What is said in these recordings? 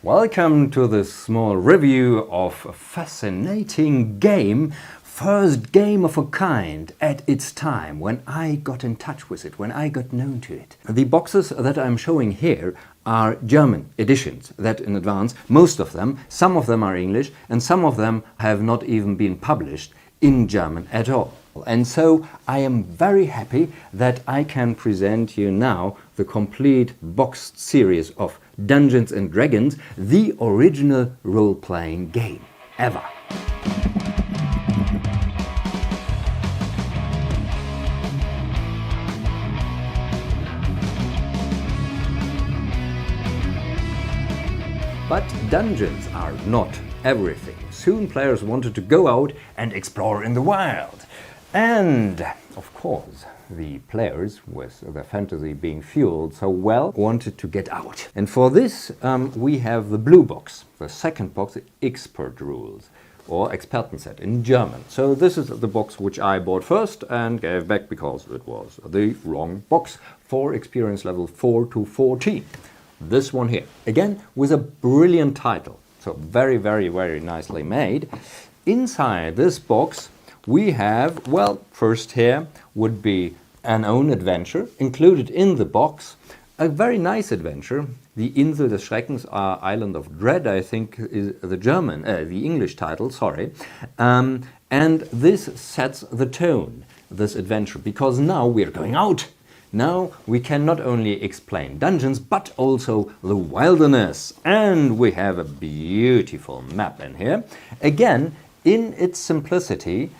Welcome to this small review of a fascinating game, first game of a kind at its time, when I got in touch with it, when I got known to it. The boxes that I'm showing here are German editions that in advance, most of them, some of them are English and some of them have not even been published in German at all. And so I am very happy that I can present you now the complete boxed series of Dungeons & Dragons, the original role-playing game ever. But dungeons are not everything. Soon players wanted to go out and explore in the wild. And, of course, the players, with their fantasy being fueled so well, wanted to get out. And for this, we have the blue box, the second box, Expert Rules, or Experten Set in German. So this is the box which I bought first and gave back because it was the wrong box for experience level 4 to 14. This one here, again, with a brilliant title. So very, very, very nicely made. Inside this box, we have, well, first here would be an own adventure included in the box. A very nice adventure, the Insel des Schreckens, Island of Dread, I think is the English title, sorry. And this sets the tone, this adventure, because now we're going out. Now we can not only explain dungeons, but also the wilderness. And we have a beautiful map in here. Again, in its simplicity,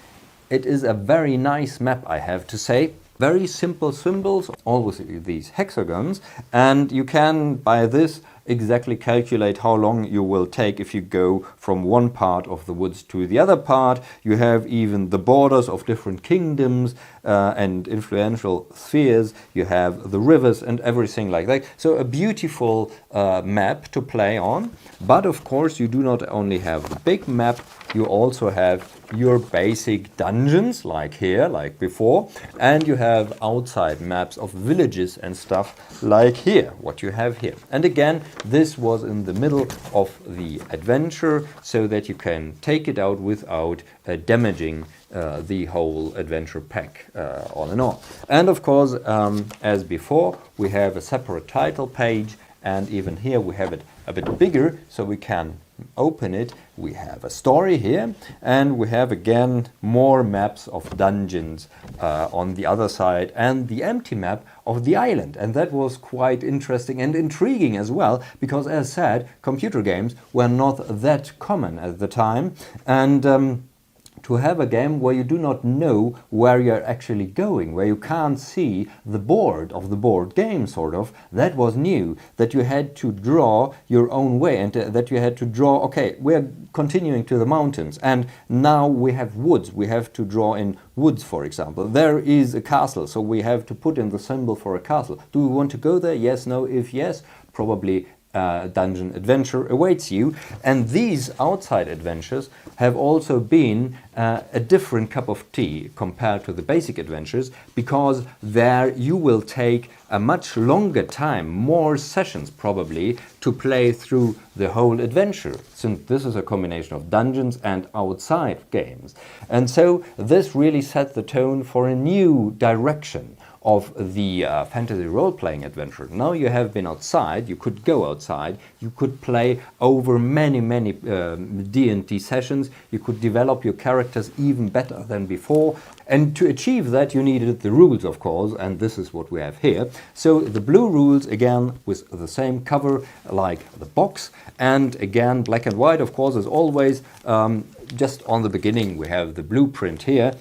it is a very nice map, I have to say. Very simple symbols, all with these hexagons, and you can, by this, exactly calculate how long you will take if you go from one part of the woods to the other part. You have even the borders of different kingdoms and influential spheres. You have the rivers and everything like that. So a beautiful map to play on. But of course you do not only have the big map, you also have your basic dungeons, like here, like before, and you have outside maps of villages and stuff, like here, what you have here. And again, this was in the middle of the adventure, so that you can take it out without damaging the whole adventure pack all in all. And of course, as before, we have a separate title page, and even here we have it a bit bigger, so we can open it. We have a story here, and we have again more maps of dungeons on the other side, and the empty map of the island. And that was quite interesting and intriguing as well, because as said, computer games were not that common at the time, and to have a game where you do not know where you're actually going, where you can't see the board of the board game, sort of, that was new, that you had to draw your own way, and that you had to draw, okay, we're continuing to the mountains, and now we have woods, we have to draw in woods, for example. There is a castle, so we have to put in the symbol for a castle. Do we want to go there? Yes, no, if yes, probably dungeon adventure awaits you. And these outside adventures have also been a different cup of tea compared to the basic adventures, because there you will take a much longer time, more sessions probably, to play through the whole adventure, since this is a combination of dungeons and outside games. And so this really set the tone for a new direction of the fantasy role-playing adventure. Now you have been outside, you could go outside, you could play over many D&D sessions, you could develop your characters even better than before. And to achieve that you needed the rules, of course, and this is what we have here. So the blue rules, again, with the same cover like the box, and again black and white, of course, as always. Just on the beginning we have the blueprint here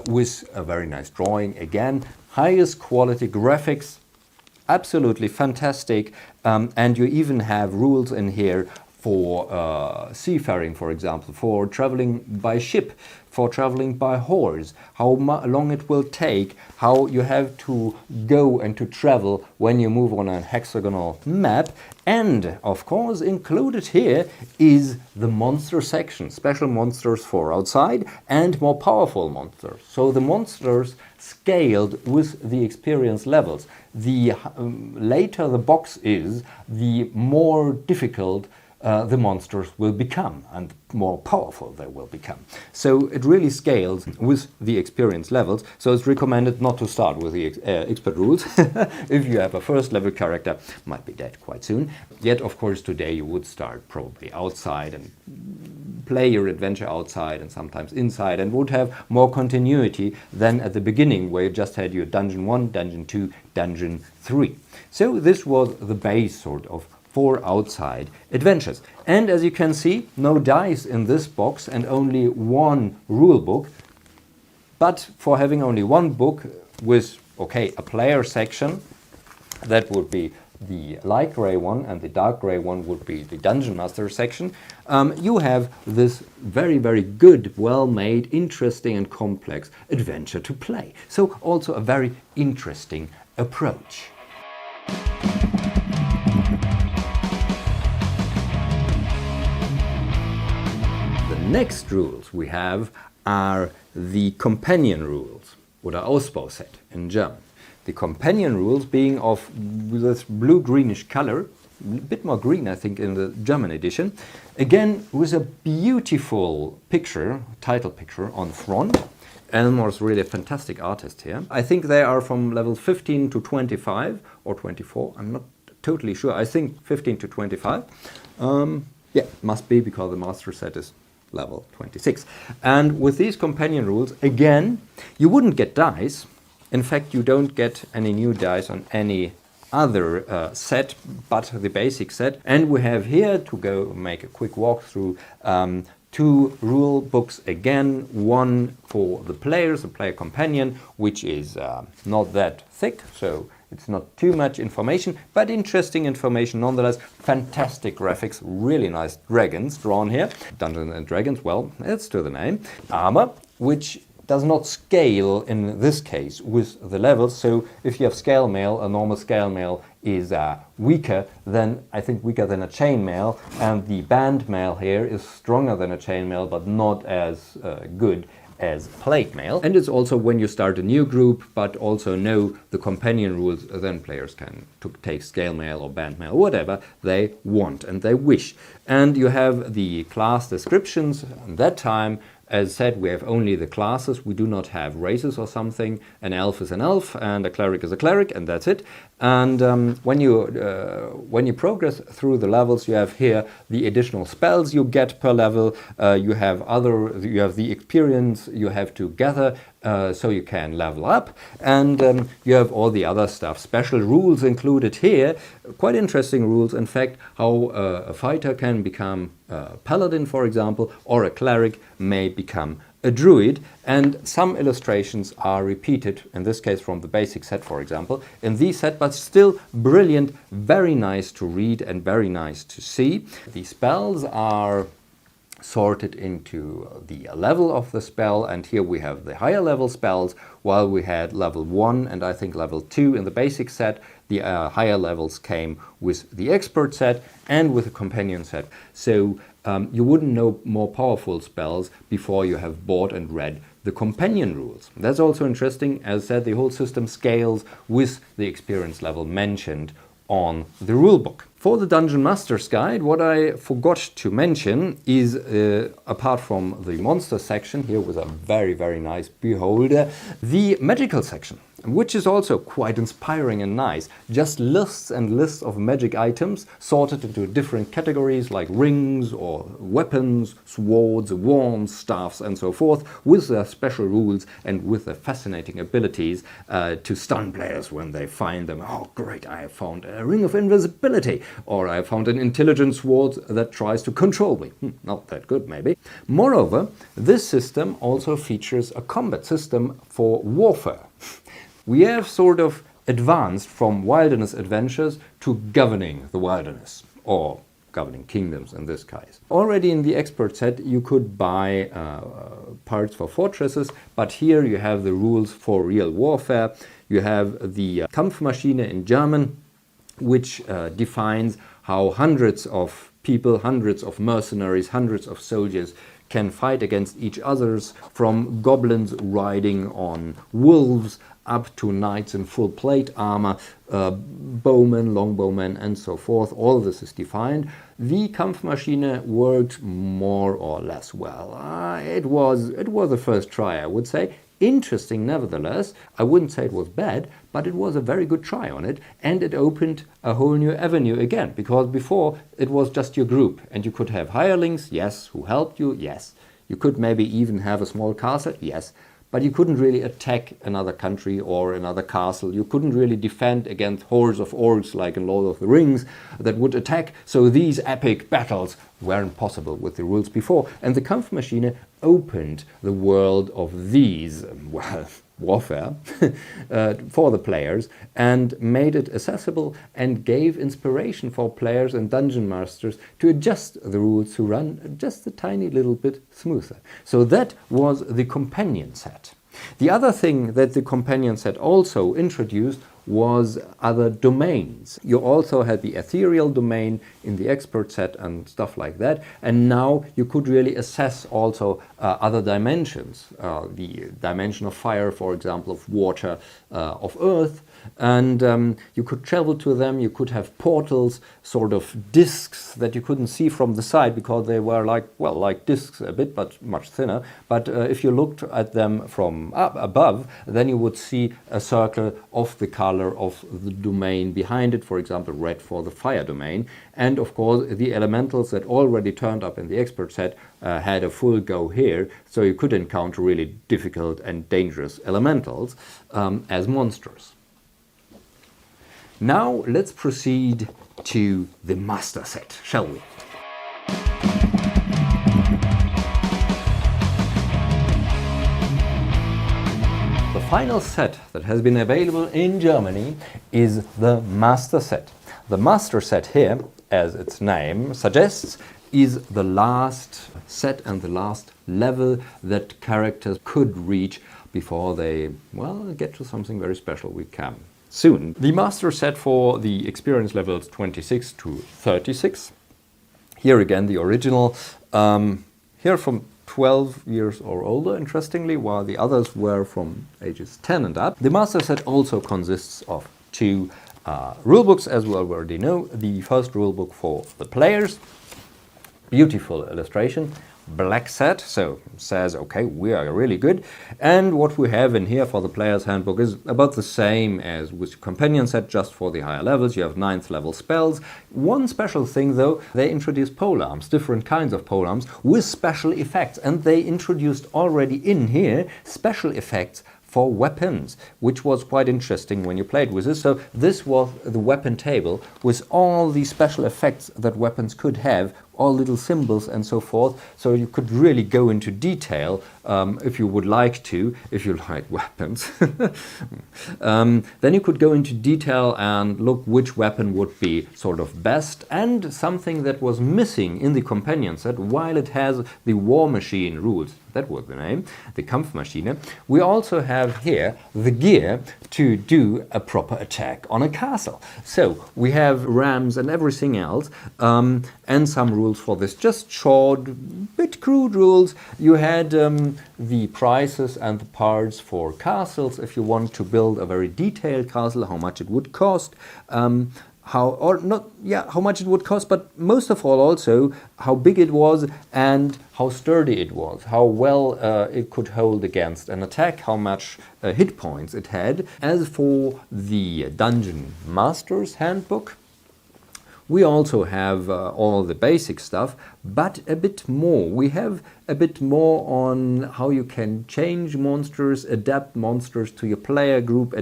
with a very nice drawing, again, highest quality graphics, absolutely fantastic, and you even have rules in here for seafaring, for example, for traveling by ship, for traveling by horse, how long it will take, how you have to go and to travel when you move on a hexagonal map. And of course included here is the monster section, special monsters for outside and more powerful monsters. So the monsters scaled with the experience levels. The later the box is, the more difficult the monsters will become and more powerful they will become. So it really scales with the experience levels. So it's recommended not to start with the expert rules. If you have a first level character, might be dead quite soon. Yet of course today you would start probably outside and play your adventure outside and sometimes inside, and would have more continuity than at the beginning where you just had your dungeon 1, dungeon 2, dungeon 3. So this was the base sort of for outside adventures. And as you can see, no dice in this box and only one rule book. But for having only one book with, okay, a player section, that would be the light gray one, and the dark gray one would be the Dungeon Master section. You have this very, very good, well-made, interesting and complex adventure to play. So also a very interesting approach. The next rules we have are the Companion Rules, oder Ausbauset in German. The Companion Rules being of this blue-greenish color, a bit more green I think in the German edition, again with a beautiful picture, title picture on front. Elmore is really a fantastic artist here. I think they are from level 15 to 25 or 24, I'm not totally sure, I think 15 to 25. Yeah, must be because the master set is level 26. And with these Companion Rules, again, you wouldn't get dice. In fact, you don't get any new dice on any other set but the basic set. And we have here, to go make a quick walkthrough, two rule books again. One for the players, the player companion, which is not that thick, so it's not too much information, but interesting information nonetheless. Fantastic graphics, really nice dragons drawn here. Dungeons and Dragons, well, that's to the name. Armor, which does not scale in this case with the levels. So if you have scale mail, a normal scale mail is weaker than, I think, weaker than a chain mail, and the band mail here is stronger than a chain mail, but not as good as plate mail. And it's also when you start a new group, but also know the Companion Rules, then players can take scale mail or band mail, whatever they want and they wish. And you have the class descriptions. At that time, as said, we have only the classes. We do not have races or something. An elf is an elf, and a cleric is a cleric, and that's it. And when you progress through the levels, you have here the additional spells you get per level. You have the experience you have to gather so you can level up, and you have all the other stuff. Special rules included here. Quite interesting rules, in fact, how a fighter can become a paladin, for example, or a cleric may become a druid, and some illustrations are repeated, in this case from the basic set, for example, in this set, but still brilliant, very nice to read and very nice to see. The spells are sorted into the level of the spell, and here we have the higher level spells, while we had level 1 and I think level 2 in the basic set. The higher levels came with the expert set and with the companion set. So you wouldn't know more powerful spells before you have bought and read the Companion Rules. That's also interesting. As said, the whole system scales with the experience level mentioned on the rulebook. For the Dungeon Master's Guide, what I forgot to mention is, apart from the monster section, here with a very, very nice beholder, the magical section, which is also quite inspiring and nice. Just lists and lists of magic items sorted into different categories like rings or weapons, swords, wands, staffs and so forth, with their special rules and with their fascinating abilities to stun players when they find them. Oh great, I have found a ring of invisibility, or I found an intelligent sword that tries to control me. Not that good maybe. Moreover, this system also features a combat system for warfare. We have sort of advanced from wilderness adventures to governing the wilderness, or governing kingdoms in this case. Already in the expert set you could buy parts for fortresses, but here you have the rules for real warfare. You have the Kampfmaschine in German, which defines how hundreds of people, hundreds of mercenaries, hundreds of soldiers can fight against each others, from goblins riding on wolves up to knights in full plate armor, bowmen, longbowmen, and so forth. All this is defined. The Kampfmaschine worked more or less well. It was a first try, I would say. Interesting nevertheless. I wouldn't say it was bad, but it was a very good try on it, and it opened a whole new avenue again, because before it was just your group, and you could have hirelings, yes, who helped you, yes. You could maybe even have a small castle, yes, but you couldn't really attack another country or another castle. You couldn't really defend against hordes of orcs like in Lord of the Rings that would attack. So these epic battles weren't possible with the rules before. And the Kampfmaschine opened the world of these, well, warfare for the players, and made it accessible and gave inspiration for players and dungeon masters to adjust the rules to run just a tiny little bit smoother. So that was the companion set. The other thing that the companion set also introduced was other domains. You also had the ethereal domain in the expert set and stuff like that, and now you could really assess also other dimensions, the dimension of fire, for example, of water, of earth, and you could travel to them. You could have portals, sort of discs that you couldn't see from the side because they were like discs a bit, but much thinner. But if you looked at them from up above, then you would see a circle of the color of the domain behind it, for example, red for the fire domain. And of course, the elementals that already turned up in the expert set had a full go here, so you could encounter really difficult and dangerous elementals as monsters. Now let's proceed to the Master Set, shall we? The final set that has been available in Germany is the Master Set. The Master Set here, as its name suggests, is the last set and the last level that characters could reach before they, well, get to something very special. We can soon. The Master Set for the experience levels 26 to 36. Here again the original, here from 12 years or older, interestingly, while the others were from ages 10 and up. The Master Set also consists of two rulebooks, as we already know. The first rulebook for the players, beautiful illustration, black set, so says, okay, we are really good. And what we have in here for the player's handbook is about the same as with companion set, just for the higher levels. You have 9th level spells. One special thing though, they introduced polearms, different kinds of polearms with special effects, and they introduced already in here special effects for weapons, which was quite interesting when you played with this. So this was the weapon table with all the special effects that weapons could have, all little symbols and so forth. So you could really go into detail if you would like to, if you like weapons. Then you could go into detail and look which weapon would be sort of best. And something that was missing in the companion set, while it has the War Machine rules, that was the name, the Kampfmaschine, we also have here the gear to do a proper attack on a castle. So we have rams and everything else, and some rules for this, just short, bit crude rules. You had the prices and the parts for castles if you want to build a very detailed castle, how much it would cost, how much it would cost, but most of all also how big it was and how sturdy it was, how well it could hold against an attack, how much hit points it had. As for the Dungeon Master's Handbook, we also have all the basic stuff, but a bit more. We have a bit more on how you can change monsters, adapt monsters to your player group,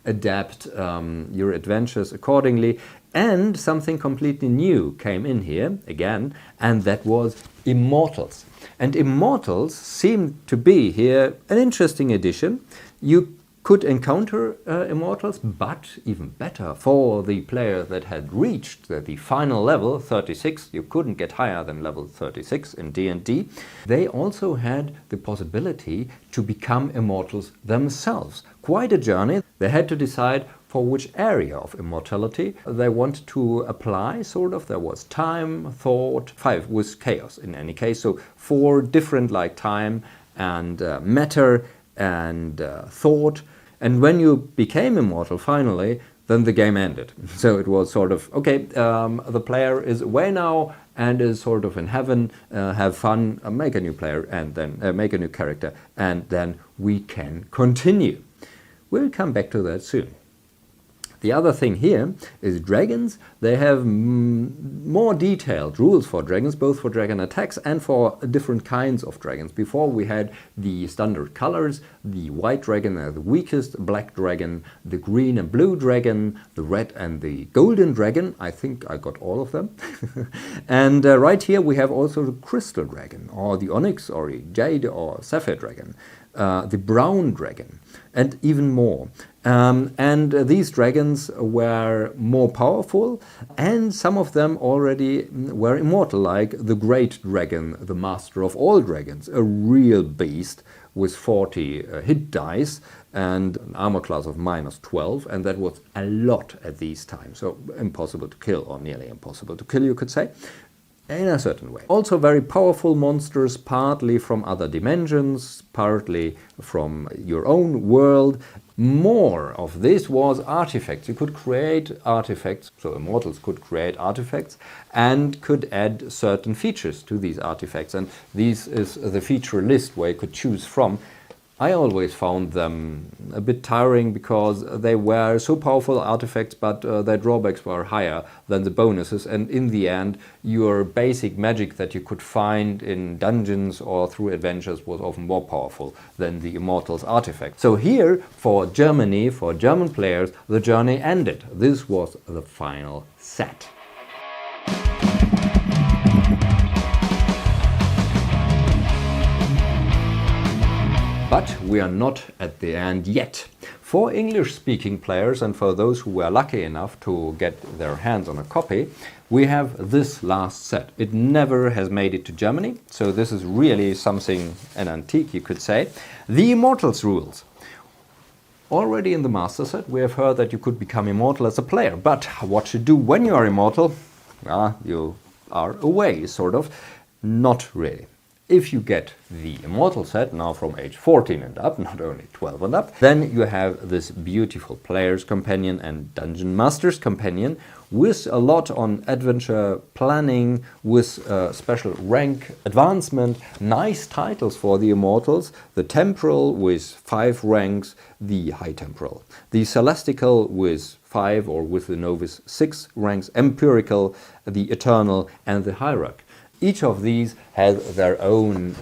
adapt your adventures accordingly. And something completely new came in here again, and that was Immortals. And Immortals seemed to be here an interesting addition. You could encounter Immortals, but even better for the player that had reached the final level, 36, you couldn't get higher than level 36 in D&D, they also had the possibility to become Immortals themselves. Quite a journey. They had to decide for which area of immortality they want to apply, sort of. There was time, thought, 5 was chaos in any case. So 4 different, like time and matter and thought. And when you became immortal finally, then the game ended. So it was sort of, okay, the player is away now and is sort of in heaven, have fun, make a new player and then make a new character, and then we can continue. We'll come back to that soon. The other thing here is dragons. They have more detailed rules for dragons, both for dragon attacks and for different kinds of dragons. Before we had the standard colors, the white dragon are the weakest, black dragon, the green and blue dragon, the red and the golden dragon. I think I got all of them. And right here we have also the crystal dragon, or the onyx, or a jade or sapphire dragon, the brown dragon, and even more. And these dragons were more powerful, and some of them already were immortal, like the great dragon, the master of all dragons, a real beast with 40 hit dice and an armor class of -12, and that was a lot at these times, so impossible to kill, or nearly impossible to kill, you could say, in a certain way. Also very powerful monsters, partly from other dimensions, partly from your own world. More of this was artifacts. You could create artifacts, so immortals could create artifacts and could add certain features to these artifacts. And this is the feature list where you could choose from. I always found them a bit tiring because they were so powerful artifacts, but their drawbacks were higher than the bonuses, and in the end your basic magic that you could find in dungeons or through adventures was often more powerful than the Immortals artifact. So here, for Germany, for German players, the journey ended. This was the final set. But we are not at the end yet. For English-speaking players and for those who were lucky enough to get their hands on a copy, we have this last set. It never has made it to Germany, so this is really something, an antique you could say. The Immortals Rules. Already in the Master Set we have heard that you could become immortal as a player, but what to do when you are immortal? Well, you are away, sort of. Not really. If you get the Immortal set, now from age 14 and up, not only 12 and up, then you have this beautiful Player's Companion and Dungeon Master's Companion with a lot on adventure planning, with special rank advancement, nice titles for the Immortals, the Temporal with 5 ranks, the High Temporal, the Celestial with 5 or with the Novice 6 ranks, Empirical, the Eternal and the Hierarch. Each of these has their own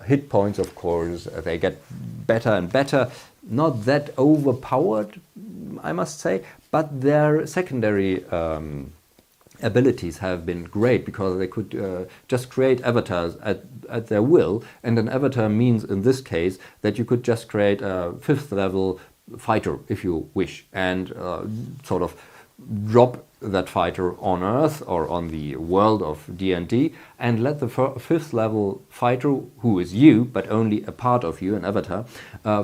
hit points, of course. They get better and better. Not that overpowered, I must say, but their secondary abilities have been great because they could just create avatars at their will. And an avatar means, in this case, that you could just create a 5th level fighter, if you wish, and sort of drop that fighter on Earth or on the world of D&D and let the 5th level fighter, who is you, but only a part of you, an avatar,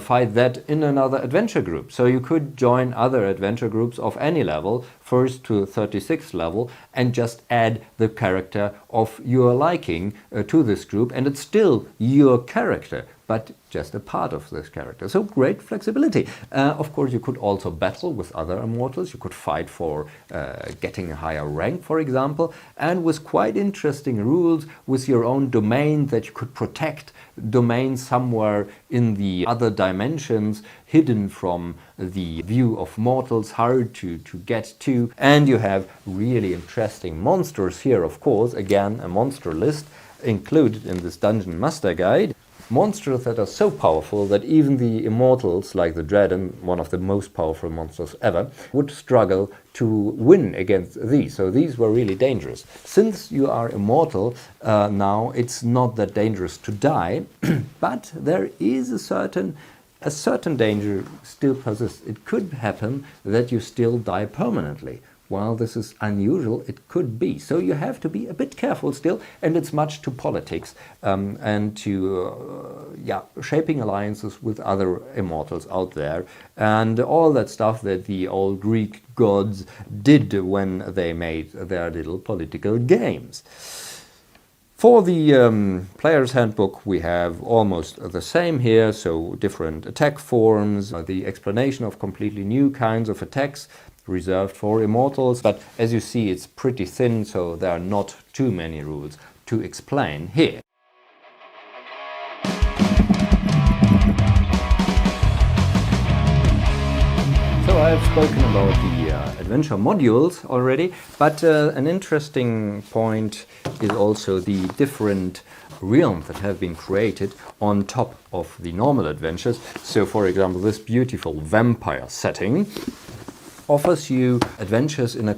fight that in another adventure group. So you could join other adventure groups of any level, 1st to 36th level, and just add the character of your liking to this group, and it's still your character, but just a part of this character. So great flexibility. Of course, you could also battle with other immortals. You could fight for getting a higher rank, for example, and with quite interesting rules with your own domain that you could protect, domain somewhere in the other dimensions, hidden from the view of mortals, hard to get to. And you have really interesting monsters here, of course. Again, a monster list included in this Dungeon Master Guide. Monsters that are so powerful that even the immortals, like the Dragon, one of the most powerful monsters ever, would struggle to win against these. So these were really dangerous. Since you are immortal, now it's not that dangerous to die, but there is a certain danger still persists. It could happen that you still die permanently. while this is unusual, it could be. So you have to be a bit careful still, and it's much to politics and to shaping alliances with other immortals out there, and all that stuff that the old Greek gods did when they made their little political games. For the player's handbook, we have almost the same here, so different attack forms, the explanation of completely new kinds of attacks reserved for immortals, but as you see it's pretty thin, so there are not too many rules to explain here. So I've spoken about the adventure modules already, but an interesting point is also the different realms that have been created on top of the normal adventures. So for example, this beautiful vampire setting offers you adventures in a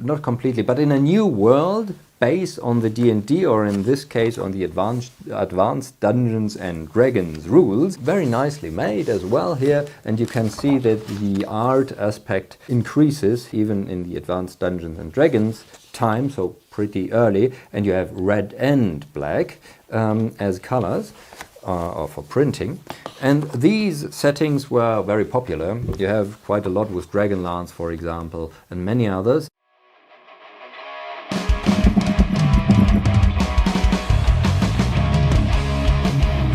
not completely, but in a new world based on the D&D, or in this case on the advanced Dungeons and Dragons rules. Very nicely made as well here, and you can see that the art aspect increases even in the advanced Dungeons and Dragons time, so pretty early, and you have red and black as colors for printing. And these settings were very popular. You have quite a lot with Dragonlance, for example, and many others.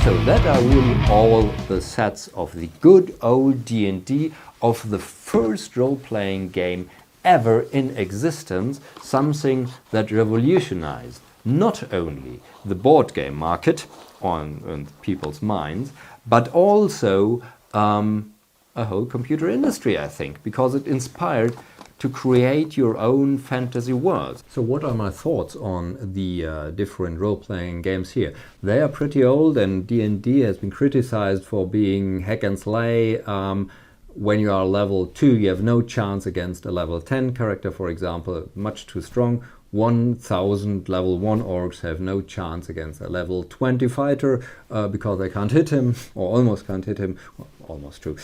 So that are really all the sets of the good old D&D, of the first role-playing game ever in existence, something that revolutionized not only the board game market on people's minds, but also a whole computer industry, I think, because it inspired to create your own fantasy worlds. So what are my thoughts on the different role-playing games here? They are pretty old, and D&D has been criticized for being hack and slay. When you are level 2, you have no chance against a level 10 character, for example, much too strong. 1000 level 1 orcs have no chance against a level 20 fighter because they can't hit him, or almost can't hit him. Well, almost true.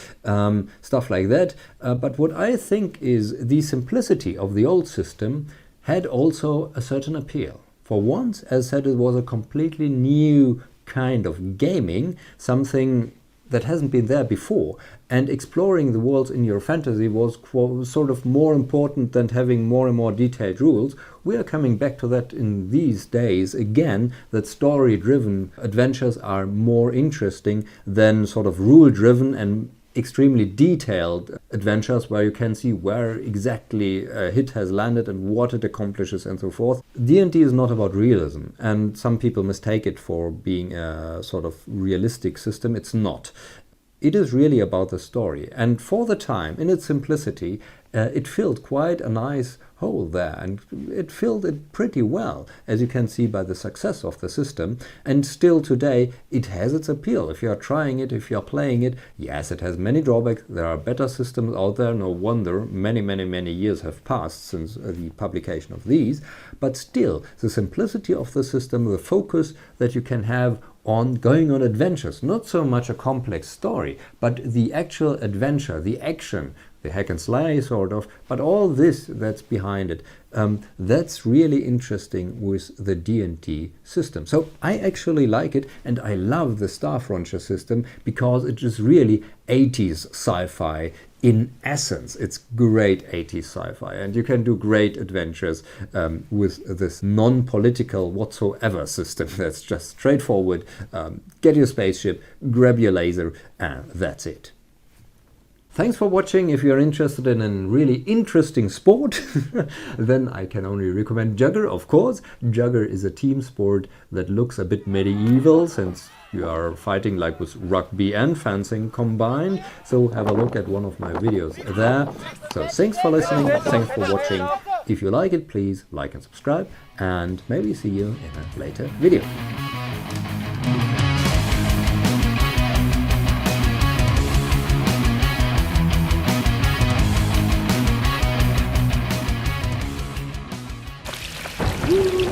Stuff like that. But what I think is the simplicity of the old system had also a certain appeal. For once, as said, it was a completely new kind of gaming, something that hasn't been there before, and exploring the worlds in your fantasy was sort of more important than having more and more detailed rules. We are coming back to that in these days again, that story-driven adventures are more interesting than sort of rule-driven and extremely detailed adventures where you can see where exactly a hit has landed and what it accomplishes and so forth. D&D is not about realism, and some people mistake it for being a sort of realistic system. It's not. It is really about the story, and for the time, in its simplicity, it filled quite a nice hole there, and it filled it pretty well, as you can see by the success of the system. And still today it has its appeal. If you are trying it, if you are playing it, yes, it has many drawbacks. There are better systems out there, no wonder many years have passed since the publication of these, but still the simplicity of the system, the focus that you can have on going on adventures, not so much a complex story, but the actual adventure, the action, the hack and slay sort of, but all this that's behind it, that's really interesting with the D&D system. So I actually like it, and I love the Staff Launcher system because it is really 80s sci-fi in essence. It's great 80s sci-fi, and you can do great adventures with this non-political whatsoever system that's just straightforward. Get your spaceship, grab your laser, and that's it. Thanks for watching. If you're interested in a really interesting sport, then I can only recommend Jugger, of course. Jugger is a team sport that looks a bit medieval, since you are fighting like with rugby and fencing combined. So have a look at one of my videos there. So thanks for listening, thanks for watching. If you like it, please like and subscribe, and maybe see you in a later video. Woo!